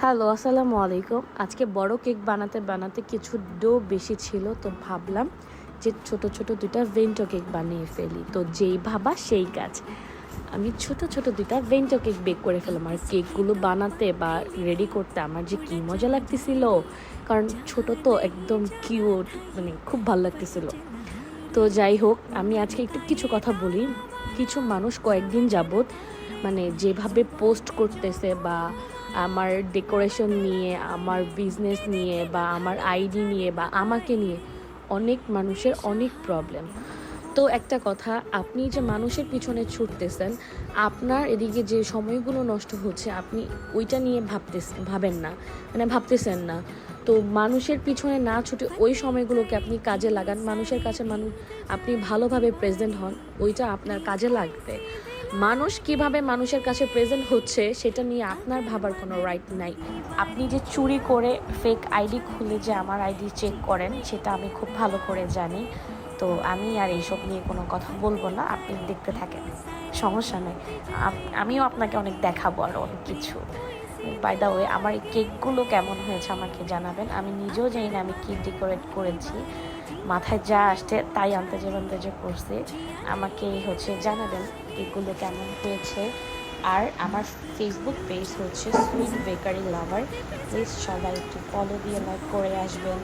Hello, আসসালামু আলাইকুম। আজকে বড় কেক বানাতে বানাতে কিছু ডো বেশি ছিল, তো ভাবলাম যে ছোট ছোট ২টা ভেন্টো কেক বানিয়ে ফেলি। তো যেই ভাবা সেই কাজ। আমি ছোট ছোট ২টা ভেন্টো কেক বেক করে ফেললাম। আর কেকগুলো বানাতে বা রেডি করতে আমার যে কী মজা লাগতেছিল, কারণ ছোট তো একদম কিউট, মানে খুব ভালো লাগতেছিল। তো যাই হোক, আমি আজকে একটু কিছু কথা বলি। কিছু মানুষ কয়েকদিন যাবৎ মানে যেভাবে পোস্ট করতেছে বা আমার ডেকোরেশন নিয়ে, আমার বিজনেস নিয়ে বা আমার আইডি নিয়ে বা আমাকে নিয়ে অনেক মানুষের অনেক প্রবলেম। তো একটা কথা, আপনি যে মানুষের পিছনে ছুটতেছেন, আপনার এদিকে যে সময়গুলো নষ্ট হচ্ছে, আপনি ওইটা নিয়ে ভাবেন না, মানে ভাবতেছেন না। তো মানুষের পিছনে না ছুটে ওই সময়গুলোকে আপনি কাজে লাগান। মানুষের কাছে আপনি ভালোভাবে প্রেজেন্ট হন, ওইটা আপনার কাজে লাগবে। মানুষ কিভাবে মানুষের কাছে প্রেজেন্ট হচ্ছে সেটা নিয়ে আপনার ভাবার কোনো রাইট নাই। আপনি যে চুরি করে ফেক আইডি খুলে যে আমার আইডি চেক করেন, সেটা আমি খুব ভালো করে জানি। তো আমি আর এইসব নিয়ে কোনো কথা বলবো না, আপনি দেখতে থাকেন, সমস্যা নেই। আমিও আপনাকে অনেক দেখাবো আর অনেক কিছু। বাই দ্য ওয়ে, আমার এই কেকগুলো কেমন হয়েছে আমাকে জানাবেন। আমি নিজেও জানি না আমি কী ডেকোরেট করেছি, মাথায় যা আসছে তাই আন্তাজে করছি। আমাকে জানাবেন কেকগুলো কেমন হয়েছে। আর আমার ফেসবুক পেজ হচ্ছে সুইট বেকারি লাভার। প্লিজ সবাই একটু ফলো দিয়ে লাইক করে আসবেন।